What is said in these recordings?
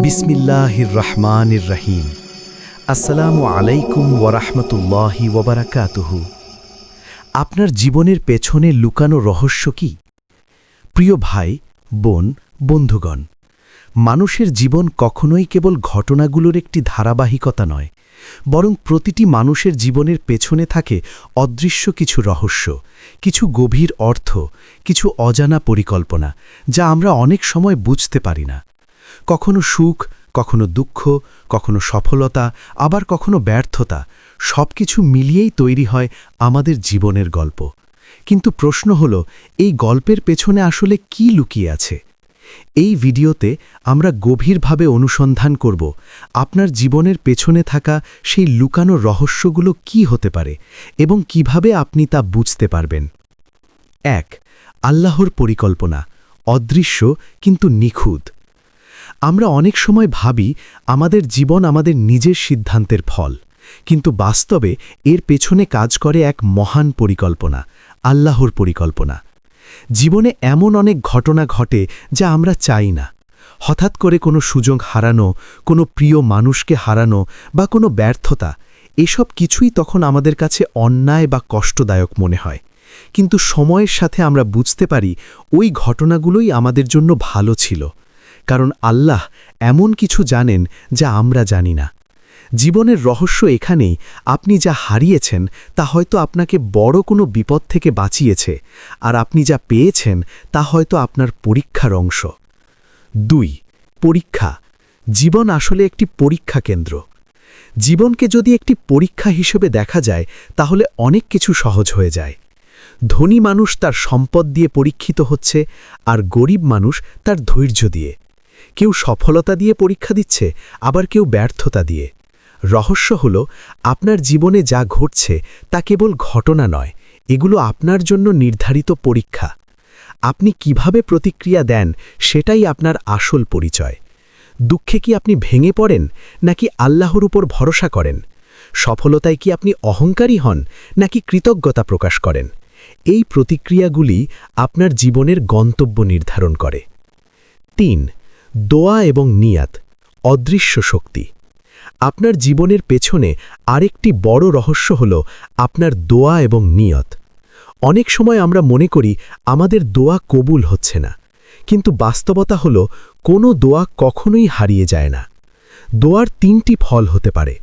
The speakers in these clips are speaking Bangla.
বিসমিল্লাহির রহমানির রহিম। আসসালামু আলাইকুম ওয়ারাহমাতুল্লাহি ওয়াবারাকাতুহু। আপনার জীবনের পেছনে লুকানো রহস্য কি? প্রিয় ভাই, বোন, বন্ধুগণ, মানুষের জীবন কখনোই কেবল ঘটনাগুলোর একটি ধারাবাহিকতা নয়, বরং প্রতিটি মানুষের জীবনের পেছনে থাকে অদৃশ্য কিছু রহস্য, কিছু গভীর অর্থ, কিছু অজানা পরিকল্পনা, যা আমরা অনেক সময় বুঝতে পারি না। কখনো সুখ, কখনো দুঃখ, কখনো সফলতা, আবার কখনো ব্যর্থতা, সবকিছু মিলিয়েই তৈরি হয় আমাদের জীবনের গল্প। কিন্তু প্রশ্ন হল, এই গল্পের পেছনে আসলে কি লুকিয়ে আছে? এই ভিডিওতে আমরা গভীরভাবে অনুসন্ধান করব আপনার জীবনের পেছনে থাকা সেই লুকানো রহস্যগুলো কি হতে পারে এবং কিভাবে আপনি তা বুঝতে পারবেন। ১. আল্লাহর পরিকল্পনা, অদৃশ্য কিন্তু নিখুঁত। আমরা অনেক সময় ভাবি আমাদের জীবন আমাদের নিজের সিদ্ধান্তের ফল, কিন্তু বাস্তবে এর পেছনে কাজ করে এক মহান পরিকল্পনা, আল্লাহর পরিকল্পনা। জীবনে এমন অনেক ঘটনা ঘটে যা আমরা চাই না। হঠাৎ করে কোনো সুযোগ হারানো, কোনো প্রিয় মানুষকে হারানো বা কোনো ব্যর্থতা, এসব কিছুই তখন আমাদের কাছে অন্যায় বা কষ্টদায়ক মনে হয়। কিন্তু সময়ের সাথে আমরা বুঝতে পারি ওই ঘটনাগুলোই আমাদের জন্য ভালো ছিল, কারণ আল্লাহ এমন কিছু জানেন যা আমরা জানি না। জীবনের রহস্য এখানেই, আপনি যা হারিয়েছেন তা হয়তো আপনাকে বড় কোনো বিপদ থেকে বাঁচিয়েছে, আর আপনি যা পেয়েছেন তা হয়তো আপনার পরীক্ষার অংশ। ২. পরীক্ষা। জীবন আসলে একটি পরীক্ষা কেন্দ্র। জীবনকে যদি একটি পরীক্ষা হিসেবে দেখা যায়, তাহলে অনেক কিছু সহজ হয়ে যায়। ধনী মানুষ তার সম্পদ দিয়ে পরীক্ষিত হচ্ছে, আর গরিব মানুষ তার ধৈর্য দিয়ে। কেউ সফলতা দিয়ে পরীক্ষা দিচ্ছে, আবার কেউ ব্যর্থতা দিয়ে। রহস্য হল, আপনার জীবনে যা ঘটছে তা কেবল ঘটনা নয়, এগুলো আপনার জন্য নির্ধারিত পরীক্ষা। আপনি কিভাবে প্রতিক্রিয়া দেন সেটাই আপনার আসল পরিচয়। দুঃখে কি আপনি ভেঙে পড়েন, নাকি আল্লাহর উপর ভরসা করেন? সফলতায় কি আপনি অহংকারী হন, নাকি কৃতজ্ঞতা প্রকাশ করেন? এই প্রতিক্রিয়াগুলি আপনার জীবনের গন্তব্য নির্ধারণ করে। ৩. দোয়া এবং নিয়াত, অদৃশ্য শক্তি। আপনার জীবনের পেছনে আরেকটি বড় রহস্য হল আপনার দোয়া এবং নিয়ত। অনেক সময় আমরা মনে করি আমাদের দোয়া কবুল হচ্ছে না, কিন্তু বাস্তবতা হল কোনো দোয়া কখনোই হারিয়ে যায় না। দোয়ার ৩টি ফল হতে পারে: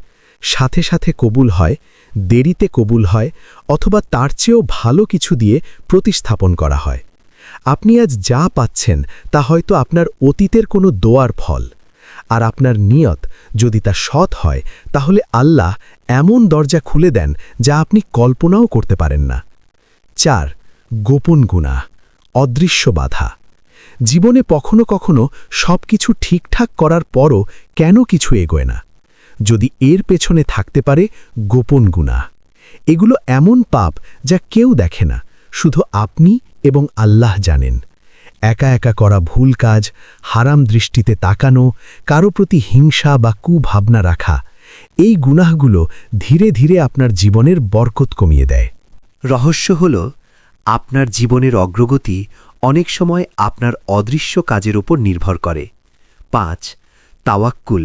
সাথে সাথে কবুল হয়, দেরিতে কবুল হয়, অথবা তার চেয়েও ভালো কিছু দিয়ে প্রতিস্থাপন করা হয়। আপনি আজ যা পাচ্ছেন তা হয়তো আপনার অতীতের কোনো দোয়ার ফল, আর আপনার নিয়ত যদি তা সৎ হয়, তাহলে আল্লাহ এমন দরজা খুলে দেন যা আপনি কল্পনাও করতে পারেন না। ৪. গোপন গুনাহ, অদৃশ্য বাধা। জীবনে কখনো কখনো সব কিছু ঠিকঠাক করার পরও কেন কিছু এগোয় না? যদি এর পেছনে থাকতে পারে গোপন গুনাহ। এগুলো এমন পাপ যা কেউ দেখে না, শুধু আপনি এবং আল্লাহ জানেন। একা একা করা ভুল কাজ, হারাম দৃষ্টিতে তাকানো, কারো প্রতি হিংসা বা কুভাবনা রাখা, এই গুনাহগুলো ধীরে ধীরে আপনার জীবনের বরকত কমিয়ে দেয়। রহস্য হল, আপনার জীবনের অগ্রগতি অনেক সময় আপনার অদৃশ্য কাজের উপর নির্ভর করে। ৫. তাওয়াক্কুল,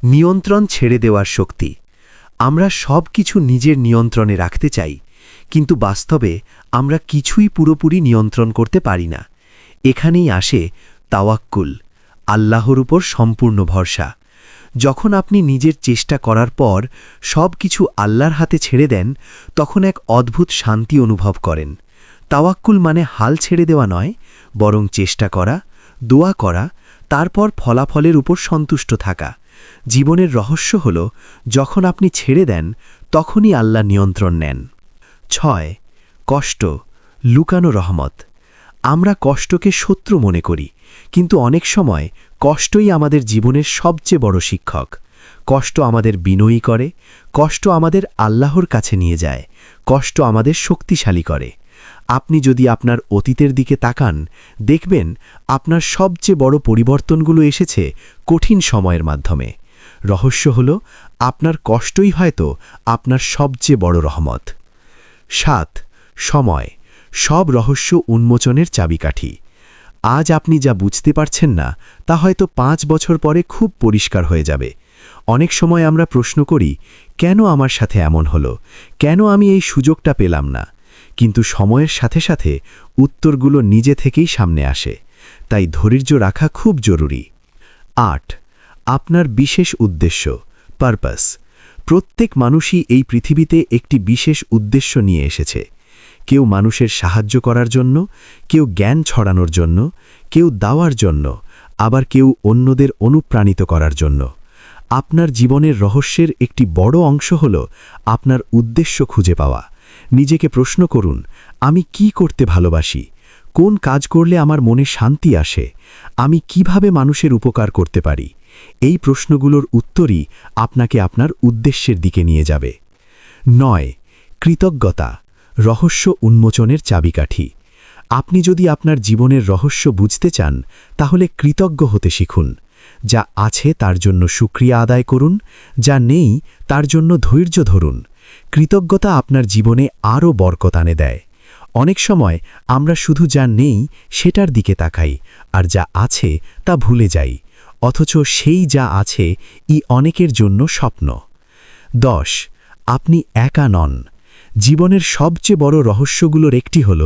নিয়ন্ত্রণ ছেড়ে দেওয়ার শক্তি। আমরা সব কিছু নিজের নিয়ন্ত্রণে রাখতে চাই, কিন্তু বাস্তবে আমরা কিছুই পুরোপুরি নিয়ন্ত্রণ করতে পারি না। এখানেই আসে তাওয়াক্কুল, আল্লাহর উপর সম্পূর্ণ ভরসা। যখন আপনি নিজের চেষ্টা করার পর সব কিছু আল্লাহর হাতে ছেড়ে দেন, তখন এক অদ্ভুত শান্তি অনুভব করেন। তাওয়াক্কুল মানে হাল ছেড়ে দেওয়া নয়, বরং চেষ্টা করা, দোয়া করা, তারপর ফলাফলের উপর সন্তুষ্ট থাকা। জীবনের রহস্য হল, যখন আপনি ছেড়ে দেন তখনই আল্লাহ নিয়ন্ত্রণ নেন। ৬. কষ্ট, লুকানো রহমত। আমরা কষ্টকে শত্রু মনে করি, কিন্তু অনেক সময় কষ্টই আমাদের জীবনের সবচেয়ে বড় শিক্ষক। কষ্ট আমাদের বিনয়ী করে, কষ্ট আমাদের আল্লাহর কাছে নিয়ে যায়, কষ্ট আমাদের শক্তিশালী করে। আপনি যদি আপনার অতীতের দিকে তাকান, দেখবেন আপনার সবচেয়ে বড় পরিবর্তনগুলো এসেছে কঠিন সময়ের মাধ্যমে। রহস্য হল, আপনার কষ্টই হয়তো আপনার সবচেয়ে বড় রহমত। ৭. সময়, সব রহস্য উন্মোচনের চাবিকাঠি। আজ আপনি যা বুঝতে পারছেন না তা হয়তো 5 বছর পরে খুব পরিষ্কার হয়ে যাবে। অনেক সময় আমরা প্রশ্ন করি, কেন আমার সাথে এমন হলো, কেন আমি এই সুযোগটা পেলাম না? কিন্তু সময়ের সাথে সাথে উত্তরগুলো নিজে থেকেই সামনে আসে। তাই ধৈর্য রাখা খুব জরুরি। 8. আপনার বিশেষ উদ্দেশ্য, পারপাস। প্রত্যেক মানুষই এই পৃথিবীতে একটি বিশেষ উদ্দেশ্য নিয়ে এসেছে। কেউ মানুষের সাহায্য করার জন্য, কেউ জ্ঞান ছড়ানোর জন্য, কেউ দাওয়ার জন্য, আবার কেউ অন্যদের অনুপ্রাণিত করার জন্য। আপনার জীবনের রহস্যের একটি বড় অংশ হল আপনার উদ্দেশ্য খুঁজে পাওয়া। নিজেকে প্রশ্ন করুন, আমি কি করতে ভালোবাসি? কোন কাজ করলে আমার মনে শান্তি আসে? আমি কিভাবে মানুষের উপকার করতে পারি? এই প্রশ্নগুলোর উত্তরই আপনাকে আপনার উদ্দেশ্যের দিকে নিয়ে যাবে। 9. কৃতজ্ঞতা, রহস্য উন্মোচনের চাবিকাঠি। আপনি যদি আপনার জীবনের রহস্য বুঝতে চান, তাহলে কৃতজ্ঞ হতে শিখুন। যা আছে তার জন্য শুকরিয়া আদায় করুন, যা নেই তার জন্য ধৈর্য ধরুন। কৃতজ্ঞতা আপনার জীবনে আরও বরকত আনে দেয়। অনেক সময় আমরা শুধু যা নেই সেটার দিকে তাকাই, আর যা আছে তা ভুলে যাই, অথচ সেই যা আছে অনেকের জন্য স্বপ্ন। 10. আপনি একা নন। জীবনের সবচেয়ে বড় রহস্যগুলোর একটি হল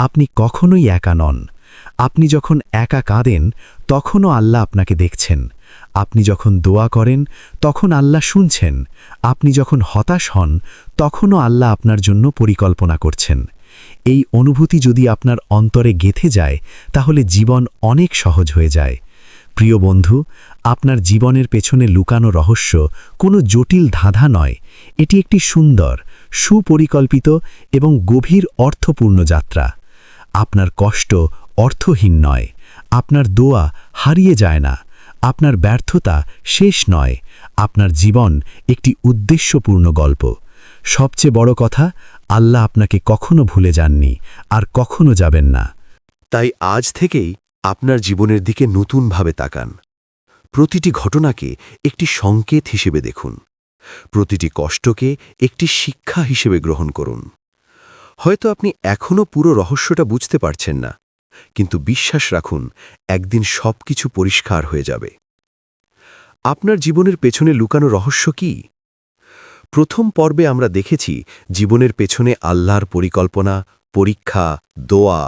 আপনি কখনোই একা নন। আপনি যখন একা কাঁদেন তখনও আল্লাহ আপনাকে দেখছেন। আপনি যখন দোয়া করেন তখন আল্লাহ শুনছেন। আপনি যখন হতাশ হন তখনও আল্লাহ আপনার জন্য পরিকল্পনা করছেন। এই অনুভূতি যদি আপনার অন্তরে গেঁথে যায়, তাহলে জীবন অনেক সহজ হয়ে যায়। প্রিয় বন্ধু, আপনার জীবনের পেছনে লুকানো রহস্য কোনো জটিল ধাঁধা নয়। এটি একটি সুন্দর, সুপরিকল্পিত এবং গভীর অর্থপূর্ণ যাত্রা। আপনার কষ্ট অর্থহীন নয়, আপনার দোয়া হারিয়ে যায় না, আপনার ব্যর্থতা শেষ নয়, আপনার জীবন একটি উদ্দেশ্যপূর্ণ গল্প। সবচেয়ে বড় কথা, আল্লাহ আপনাকে কখনো ভুলে যাননি আর কখনো যাবেন না। তাই আজ থেকেই আপনার জীবনের দিকে নতুনভাবে তাকান। প্রতিটি ঘটনাকে একটি সংকেত হিসেবে দেখুন। প্রতিটি কষ্টকে একটি শিক্ষা হিসেবে গ্রহণ করুন। হয়তো আপনি এখনও পুরো রহস্যটা বুঝতে পারছেন না, কিন্তু বিশ্বাস রাখুন, একদিন সবকিছু পরিষ্কার হয়ে যাবে। আপনার জীবনের পেছনে লুকানো রহস্য কি? প্রথম পর্বে আমরা দেখেছি জীবনের পেছনে আল্লাহর পরিকল্পনা, পরীক্ষা, দোয়া,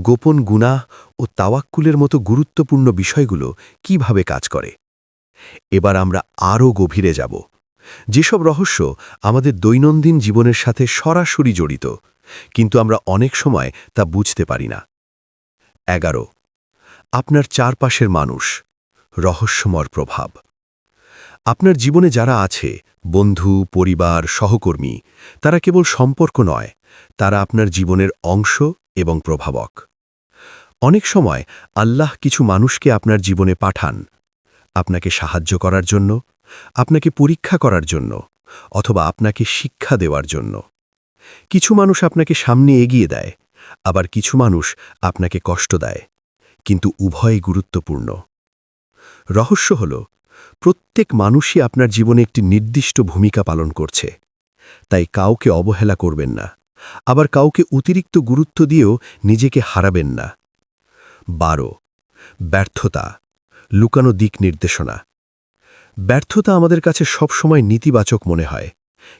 গোপন গুনাহ ও তাওয়াক্কুলের মতো গুরুত্বপূর্ণ বিষয়গুলো কিভাবে কাজ করে। এবার আমরা আরও গভীরে যাব। যেসব রহস্য আমাদের দৈনন্দিন জীবনের সাথে সরাসরি জড়িত, কিন্তু আমরা অনেক সময় তা বুঝতে পারি না। 11. আপনার চারপাশের মানুষ, রহস্যময় প্রভাব। আপনার জীবনে যারা আছে, বন্ধু, পরিবার, সহকর্মী, তারা কেবল সম্পর্ক নয়, তারা আপনার জীবনের অংশ এবং প্রভাবক। অনেক সময় আল্লাহ কিছু মানুষকে আপনার জীবনে পাঠান, আপনাকে সাহায্য করার জন্য, আপনাকে পরীক্ষা করার জন্য, অথবা আপনাকে শিক্ষা দেওয়ার জন্য। কিছু মানুষ আপনাকে সামনে এগিয়ে দেয়, আবার কিছু মানুষ আপনাকে কষ্ট দেয়, কিন্তু উভয়ই গুরুত্বপূর্ণ। রহস্য হল, প্রত্যেক মানুষই আপনার জীবনে একটি নির্দিষ্ট ভূমিকা পালন করছে। তাই কাউকে অবহেলা করবেন না, আবার কাউকে অতিরিক্ত গুরুত্ব দিয়েও নিজেকে হারাবেন না। 12. ব্যর্থতা, লুকানো দিক নির্দেশনা। ব্যর্থতা আমাদের কাছে সবসময় নেতিবাচক মনে হয়,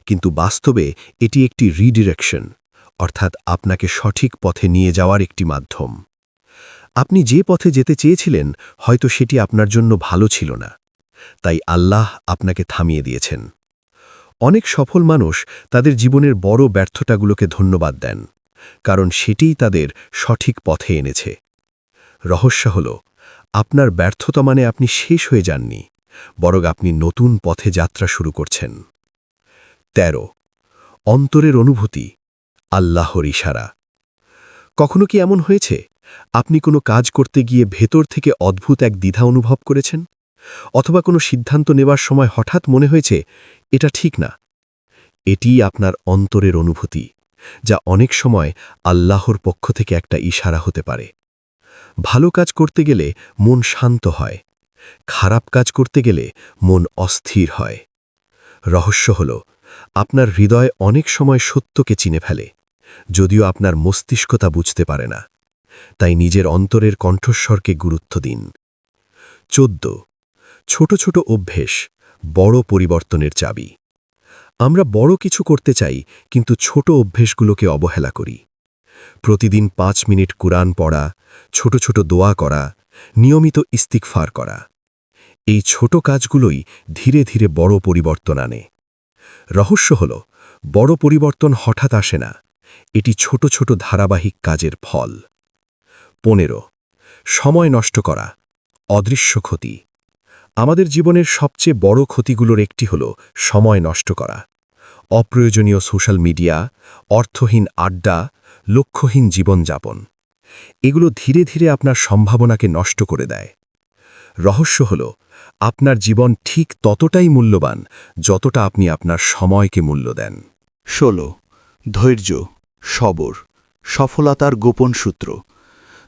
কিন্তু বাস্তবে এটি একটি রিডিরেকশন, অর্থাৎ আপনাকে সঠিক পথে নিয়ে যাওয়ার একটি মাধ্যম। আপনি যে পথে যেতে চেয়েছিলেন, হয়তো সেটি আপনার জন্য ভালো ছিল না, তাই আল্লাহ আপনাকে থামিয়ে দিয়েছেন। অনেক সফল মানুষ তাদের জীবনের বড় ব্যর্থতাগুলোকে ধন্যবাদ দেন, কারণ সেটিই তাদের সঠিক পথে এনেছে। রহস্য হল, আপনার ব্যর্থতা মানে আপনি শেষ হয়ে যাননি, বরং আপনি নতুন পথে যাত্রা শুরু করছেন। 13. অন্তরের অনুভূতি, আল্লাহর ইশারা। কখনো কি এমন হয়েছে আপনি কোনো কাজ করতে গিয়ে ভেতর থেকে অদ্ভুত এক দ্বিধা অনুভব করেছেন, অথবা কোনো সিদ্ধান্ত নেবার সময় হঠাৎ মনে হয়েছে এটা ঠিক না? এটিই আপনার অন্তরের অনুভূতি, যা অনেক সময় আল্লাহর পক্ষ থেকে একটা ইশারা হতে পারে। ভালো কাজ করতে গেলে মন শান্ত হয়, খারাপ কাজ করতে গেলে মন অস্থির হয়। রহস্য হল, আপনার হৃদয় অনেক সময় সত্যকে চিনে ফেলে, যদিও আপনার মস্তিষ্ক তা বুঝতে পারে না। তাই নিজের অন্তরের কণ্ঠস্বরকে গুরুত্ব দিন। 14 ছোট ছোট অভ্যেস বড় পরিবর্তনের চাবি। আমরা বড় কিছু করতে চাই, কিন্তু ছোট অভ্যেসগুলোকে অবহেলা করি। প্রতিদিন 5 মিনিট কুরআন পড়া, ছোট ছোট দোয়া করা, নিয়মিত ইস্তিগফার করা, এই ছোট কাজগুলোই ধীরে ধীরে বড় পরিবর্তন আনে। রহস্য হল, বড় পরিবর্তন হঠাৎ আসে না, এটি ছোট ছোট ধারাবাহিক কাজের ফল। 15 সময় নষ্ট করা অদৃশ্য ক্ষতি। আমাদের জীবনের সবচেয়ে বড় ক্ষতিগুলোর একটি হল সময় নষ্ট করা। অপ্রয়োজনীয় সোশ্যাল মিডিয়া, অর্থহীন আড্ডা, লক্ষ্যহীন জীবনযাপন, এগুলো ধীরে ধীরে আপনার সম্ভাবনাকে নষ্ট করে দেয়। রহস্য হল, আপনার জীবন ঠিক ততটাই মূল্যবান যতটা আপনি আপনার সময়কে মূল্য দেন। 16 ধৈর্য, সবর, সফলতার গোপন সূত্র।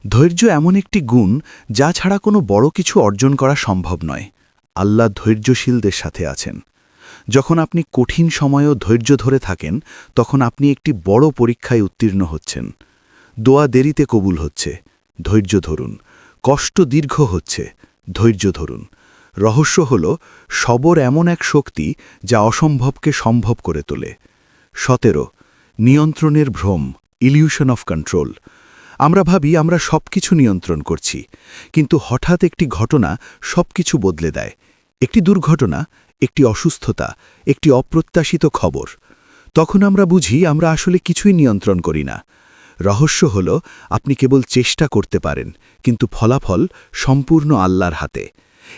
ধৈর্য এমন একটি গুণ যা ছাড়া কোনো বড় কিছু অর্জন করা সম্ভব নয়। আল্লাহ ধৈর্যশীলদের সাথে আছেন। যখন আপনি কঠিন সময়েও ধৈর্য ধরে থাকেন, তখন আপনি একটি বড় পরীক্ষায় উত্তীর্ণ হচ্ছেন। দোয়া দেরিতে কবুল হচ্ছে, ধৈর্য ধরুন। কষ্ট দীর্ঘ হচ্ছে, ধৈর্য ধরুন। রহস্য হল, সবর এমন এক শক্তি যা অসম্ভবকে সম্ভব করে তোলে। 17 নিয়ন্ত্রণের ভ্রম, ইলিউশন অফ কন্ট্রোল। আমরা ভাবি আমরা সবকিছু নিয়ন্ত্রণ করছি, কিন্তু হঠাৎ একটি ঘটনা সবকিছু বদলে দেয়। একটি দুর্ঘটনা, একটি অসুস্থতা, একটি অপ্রত্যাশিত খবর। তখন আমরা বুঝি আমরা আসলে কিছুই নিয়ন্ত্রণ করি না। রহস্য হল, আপনি কেবল চেষ্টা করতে পারেন, কিন্তু ফলাফল সম্পূর্ণ আল্লাহর হাতে।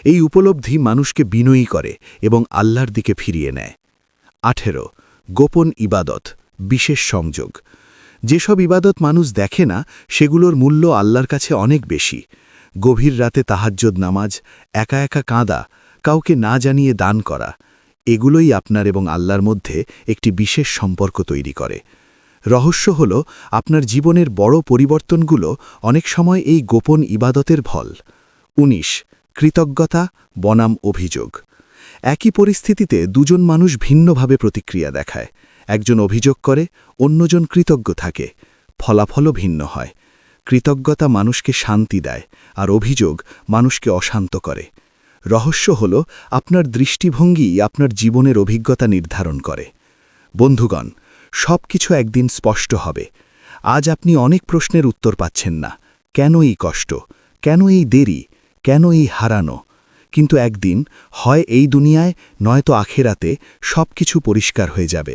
এই উপলব্ধি মানুষকে বিনয়ী করে এবং আল্লাহর দিকে ফিরিয়ে নেয়। 18 গোপন ইবাদত, বিশেষ সংযোগ। যেসব ইবাদত মানুষ দেখে না, সেগুলোর মূল্য আল্লাহর কাছে অনেক বেশি। গভীর রাতে তাহাজ্জুদ নামাজ, একা একা কাঁদা, কাউকে না জানিয়ে দান করা, এগুলোই আপনার এবং আল্লাহর মধ্যে একটি বিশেষ সম্পর্ক তৈরি করে। রহস্য হল, আপনার জীবনের বড় পরিবর্তনগুলো অনেক সময় এই গোপন ইবাদতের ফল। 19 কৃতজ্ঞতা বনাম অভিযোগ। একই পরিস্থিতিতে দুজন মানুষ ভিন্নভাবে প্রতিক্রিয়া দেখায়। একজন অভিযোগ করে, অন্যজন কৃতজ্ঞ থাকে। ফলাফলও ভিন্ন হয়। কৃতজ্ঞতা মানুষকে শান্তি দেয়, আর অভিযোগ মানুষকে অশান্ত করে। রহস্য হল, আপনার দৃষ্টিভঙ্গি আপনার জীবনের অভিজ্ঞতা নির্ধারণ করে। বন্ধুগণ, সব কিছু একদিন স্পষ্ট হবে। আজ আপনি অনেক প্রশ্নের উত্তর পাচ্ছেন না। কেন এই কষ্ট? কেন এই দেরি? কেন এই হারানো? কিন্তু একদিন হয় এই দুনিয়ায় নয়তো আখেরাতে সব কিছু পরিষ্কার হয়ে যাবে।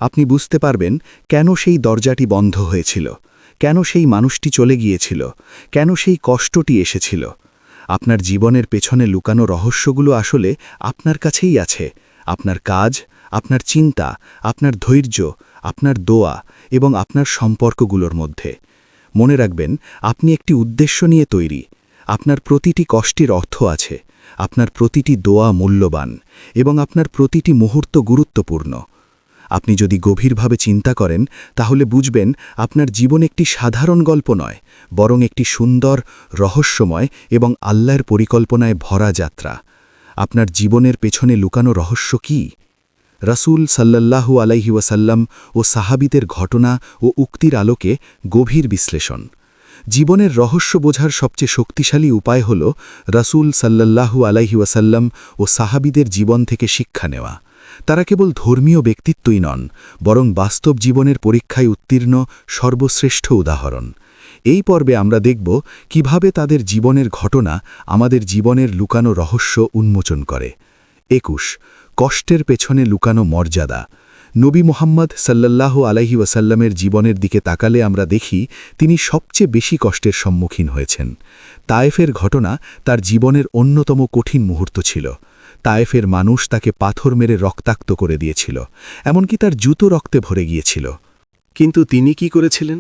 আপনি বুঝতে পারবেন কেন সেই দরজাটি বন্ধ হয়েছিল, কেন সেই মানুষটি চলে গিয়েছিল, কেন সেই কষ্টটি এসেছিল। আপনার জীবনের পেছনে লুকানো রহস্যগুলো আসলে আপনার কাছেই আছে। আপনার কাজ, আপনার চিন্তা, আপনার ধৈর্য, আপনার দোয়া এবং আপনার সম্পর্কগুলোর মধ্যে। মনে রাখবেন, আপনি একটি উদ্দেশ্য নিয়ে তৈরি। আপনার প্রতিটি কষ্টের অর্থ আছে, আপনার প্রতিটি দোয়া মূল্যবান এবং আপনার প্রতিটি মুহূর্ত গুরুত্বপূর্ণ। আপনি যদি গভীরভাবে চিন্তা করেন, তাহলে বুঝবেন আপনার জীবন একটি সাধারণ গল্প নয়, বরং একটি সুন্দর, রহস্যময় এবং আল্লাহর পরিকল্পনায় ভরা যাত্রা। আপনার জীবনের পেছনে লুকানো রহস্য কি? রাসূল সাল্লাল্লাহু আলাইহি ওয়াসাল্লাম ও সাহাবীদের ঘটনা ও উক্তির আলোকে গভীর বিশ্লেষণ। জীবনের রহস্য বোঝার সবচেয়ে শক্তিশালী উপায় হল রাসূল সাল্লাল্লাহু আলাইহি ওয়াসাল্লাম ও সাহাবীদের জীবন থেকে শিক্ষা নেওয়া। তারা কেবল ধর্মীয় ব্যক্তিত্বই নন, বরং বাস্তব জীবনের পরীক্ষায় উত্তীর্ণ সর্বশ্রেষ্ঠ উদাহরণ। এই পর্বে আমরা দেখব কিভাবে তাদের জীবনের ঘটনা আমাদের জীবনের লুকানো রহস্য উন্মোচন করে। 21 কষ্টের পেছনে লুকানো মর্যাদা। নবী মুহাম্মদ সাল্লাল্লাহু আলাইহি ওয়াসাল্লামের জীবনের দিকে তাকালে আমরা দেখি তিনি সবচেয়ে বেশি কষ্টের সম্মুখীন হয়েছেন। তায়েফের ঘটনা তার জীবনের অন্যতম কঠিন মুহূর্ত ছিল। তায়েফের মানুষ তাকে পাথর মেরে রক্তাক্ত করে দিয়েছিল, এমনকি তার জুতো রক্তে ভরে গিয়েছিল। কিন্তু তিনি কি করেছিলেন?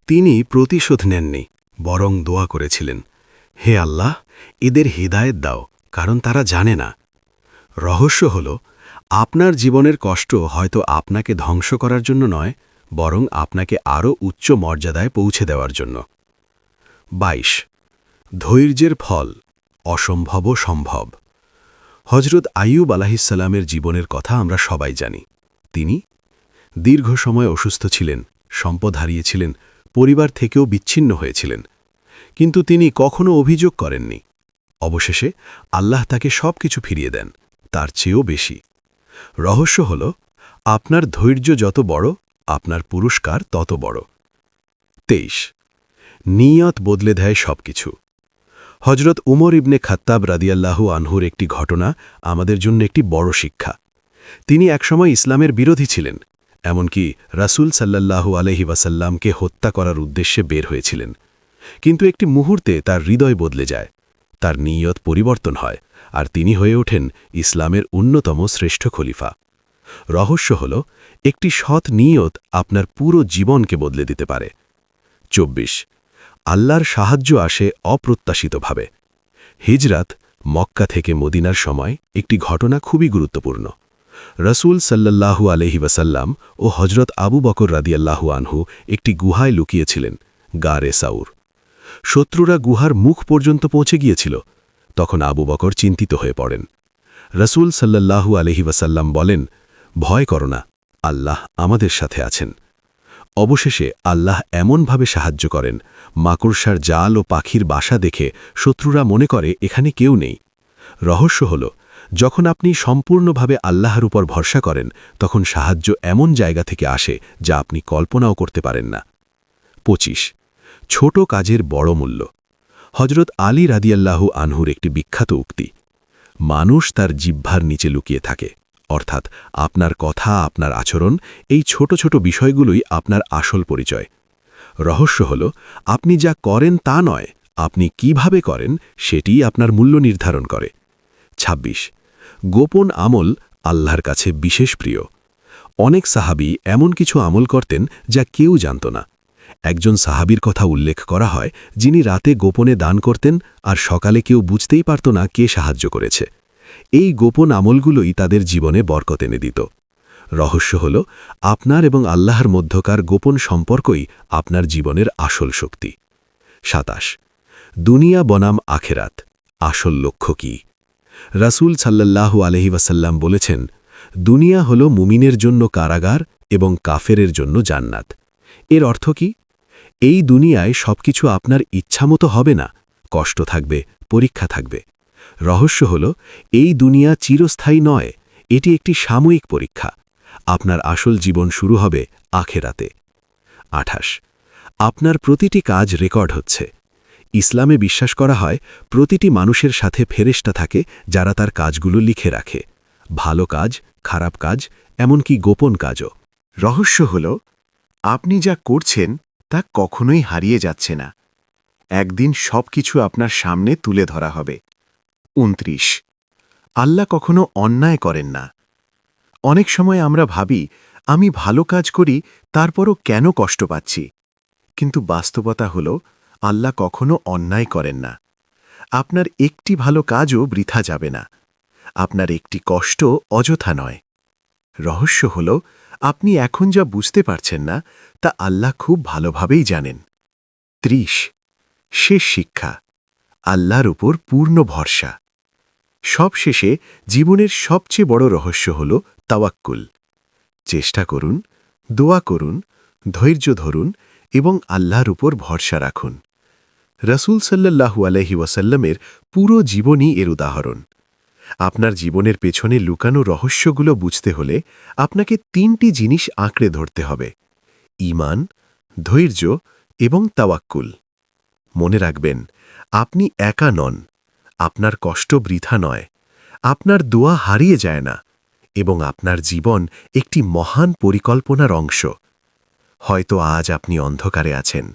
তিনি প্রতিশোধ নেননি, বরং দোয়া করেছিলেন, হে আল্লাহ, এদের হিদায়েত দাও, কারণ তারা জানে না। রহস্য হল, আপনার জীবনের কষ্ট হয়তো আপনাকে ধ্বংস করার জন্য নয়, বরং আপনাকে আরও উচ্চ মর্যাদায় পৌঁছে দেওয়ার জন্য। 22 ধৈর্যের ফল, অসম্ভবও সম্ভব। হজরত আইয়ুব আলাইহিসসালামের জীবনের কথা আমরা সবাই জানি। তিনি দীর্ঘ সময় অসুস্থ ছিলেন, সম্পদ হারিয়েছিলেন, পরিবার থেকেও বিচ্ছিন্ন হয়েছিলেন, কিন্তু তিনি কখনো অভিযোগ করেননি। অবশেষে আল্লাহ তাকে সবকিছু ফিরিয়ে দেন, তার চেয়েও বেশি। রহস্য হল, আপনার ধৈর্য যত বড়, আপনার পুরস্কার তত বড়। 23 নিয়ত বদলে দেয় সবকিছু। হজরত উমর ইবনে খাত্তাব রাদিয়াল্লাহু আনহুর একটি ঘটনা আমাদের জন্য একটি বড় শিক্ষা। তিনি একসময় ইসলামের বিরোধী ছিলেন, এমনকি রাসূল সাল্লাল্লাহু আলাইহি ওয়াসাল্লামকে হত্যা করার উদ্দেশ্যে বের হয়েছিলেন। কিন্তু একটি মুহূর্তে তার হৃদয় বদলে যায়, তার নিয়ত পরিবর্তন হয়, আর তিনি হয়ে ওঠেন ইসলামের অন্যতম শ্রেষ্ঠ খলিফা। রহস্য হল, একটি সৎ নিয়ত আপনার পুরো জীবনকে বদলে দিতে পারে। 24 আল্লাহর সাহায্য আসে অপ্রত্যাশিতভাবে। হিজরাত, মক্কা থেকে মদিনার সময় একটি ঘটনা খুবই গুরুত্বপূর্ণ। রাসূল সাল্লাল্লাহু আলাইহি ওয়াসাল্লাম ও হজরত আবু বকর রাদিয়াল্লাহু আনহু একটি গুহায় লুকিয়েছিলেন, গারে সাউর। শত্রুরা গুহার মুখ পর্যন্ত পৌঁছে গিয়েছিল। তখন আবু বকর চিন্তিত হয়ে পড়েন। রাসূল সাল্লাল্লাহু আলাইহি ওয়াসাল্লাম বলেন, ভয় করো না, আল্লাহ আমাদের সাথে আছেন। অবশেষে আল্লাহ এমনভাবে সাহায্য করেন, মাকড়সার জাল ও পাখির বাসা দেখে শত্রুরা মনে করে এখানে কেউ নেই। রহস্য হল, যখন আপনি সম্পূর্ণভাবে আল্লাহর উপর ভরসা করেন, তখন সাহায্য এমন জায়গা থেকে আসে যা আপনি কল্পনাও করতে পারেন না। 25 ছোট কাজের বড় মূল্য। হজরত আলী রাদিয়াল্লাহু আনহুর একটি বিখ্যাত উক্তি, মানুষ তার জিহ্বার নিচে লুকিয়ে থাকে, অর্থাৎ আপনার কথা, আপনার আচরণ, এই ছোট ছোট বিষয়গুলোই আপনার আসল পরিচয়। রহস্য হল, আপনি যা করেন তা নয়, আপনি কিভাবে করেন সেটিই আপনার মূল্য নির্ধারণ করে। 26 গোপন আমল আল্লাহর কাছে বিশেষ প্রিয়। অনেক সাহাবী এমন কিছু আমল করতেন যা কেউ জানত না। একজন সাহাবীর কথা উল্লেখ করা হয়, যিনি রাতে গোপনে দান করতেন আর সকালে কেউ বুঝতেই পারত না কে সাহায্য করেছে। এই গোপন আমলগুলোই তাদের জীবনে বরকত এনে দিত। রহস্য হল, আপনার এবং আল্লাহর মধ্যকার গোপন সম্পর্কই আপনার জীবনের আসল শক্তি। 27 দুনিয়া বনাম আখেরাত, আসল লক্ষ্য কি? রাসূল সাল্লাল্লাহু আলাইহি ওয়াসাল্লাম বলেছেন, দুনিয়া হল মুমিনের জন্য কারাগার এবং কাফেরের জন্য জান্নাত। এর অর্থ কি? এই দুনিয়ায় সবকিছু আপনার ইচ্ছামতো হবে না, কষ্ট থাকবে, পরীক্ষা থাকবে। রহস্য হল, এই দুনিয়া চিরস্থায়ী নয়, এটি একটি সাময়িক পরীক্ষা। আপনার আসল জীবন শুরু হবে আখেরাতে। 28 আপনার প্রতিটি কাজ রেকর্ড হচ্ছে। ইসলামে বিশ্বাস করা হয়, প্রতিটি মানুষের সাথে ফেরেশতা থাকে যারা তার কাজগুলো লিখে রাখে, ভালো কাজ, খারাপ কাজ, এমনকি গোপন কাজও। রহস্য হল, আপনি যা করছেন তা কখনোই হারিয়ে যাচ্ছে না। একদিন সবকিছু আপনার সামনে তুলে ধরা হবে। 29 আল্লাহ কখনো অন্যায় করেন না। অনেক সময় আমরা ভাবি, আমি ভালো কাজ করি, তারপরও কেন কষ্ট পাচ্ছি? কিন্তু বাস্তবতা হল, আল্লাহ কখনো অন্যায় করেন না। আপনার একটি ভালো কাজও বৃথা যাবে না, আপনার একটি কষ্ট অযথা নয়। রহস্য হল, আপনি এখন যা বুঝতে পারছেন না, তা আল্লাহ খুব ভালোভাবেই জানেন। 30 শেষ শিক্ষা, আল্লাহর উপর পূর্ণ ভরসা। সবশেষে জীবনের সবচেয়ে বড় রহস্য হল তাওয়াক্কুল। চেষ্টা করুন, দোয়া করুন, ধৈর্য ধরুন এবং আল্লাহর উপর ভরসা রাখুন। রাসূল সাল্লাল্লাহু আলাইহি ওয়াসাল্লামের পুরো জীবনই এর উদাহরণ। আপনার জীবনের পেছনে লুকানো রহস্যগুলো বুঝতে হলে আপনাকে 3টি জিনিস আঁকড়ে ধরতে হবে: ঈমান, ধৈর্য এবং তাওয়াক্কুল। মনে রাখবেন, আপনি একা নন, আপনার কষ্ট বৃথা নয়, আপনার দোয়া হারিয়ে যায় না, এবং আপনার জীবন একটি মহান পরিকল্পনার অংশ। হয়তো আজ আপনি অন্ধকারে আছেন,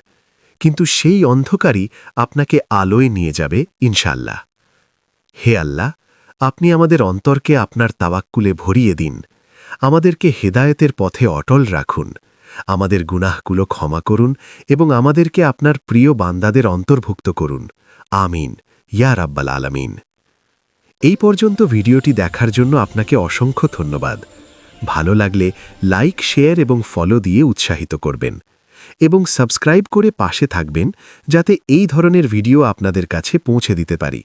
কিন্তু সেই অন্ধকারই আপনাকে আলোয় নিয়ে যাবে ইনশাআল্লাহ। হে আল্লাহ, আপনি আমাদের অন্তরকে আপনার তাওয়াক্কুলে ভরিয়ে দিন, আমাদেরকে হেদায়েতের পথে অটল রাখুন, আমাদের গুনাহগুলো ক্ষমা করুন এবং আমাদেরকে আপনার প্রিয় বান্দাদের অন্তর্ভুক্ত করুন। আমিন ইয়া রাব্বাল আলামিন। এই পর্যন্ত ভিডিওটি দেখার জন্য আপনাকে অসংখ্য ধন্যবাদ। ভালো লাগলে লাইক, শেয়ার এবং ফলো দিয়ে উৎসাহিত করবেন এবং সাবস্ক্রাইব করে পাশে থাকবেন, যাতে এই ধরনের ভিডিও আপনাদের কাছে পৌঁছে দিতে পারি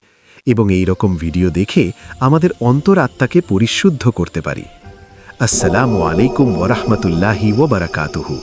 এবং এই রকম ভিডিও দেখে আমাদের অন্তরাত্মাকে পরিশুদ্ধ করতে পারি। আসসালামু আলাইকুম ওয়া রাহমাতুল্লাহি ওয়া বারাকাতুহু।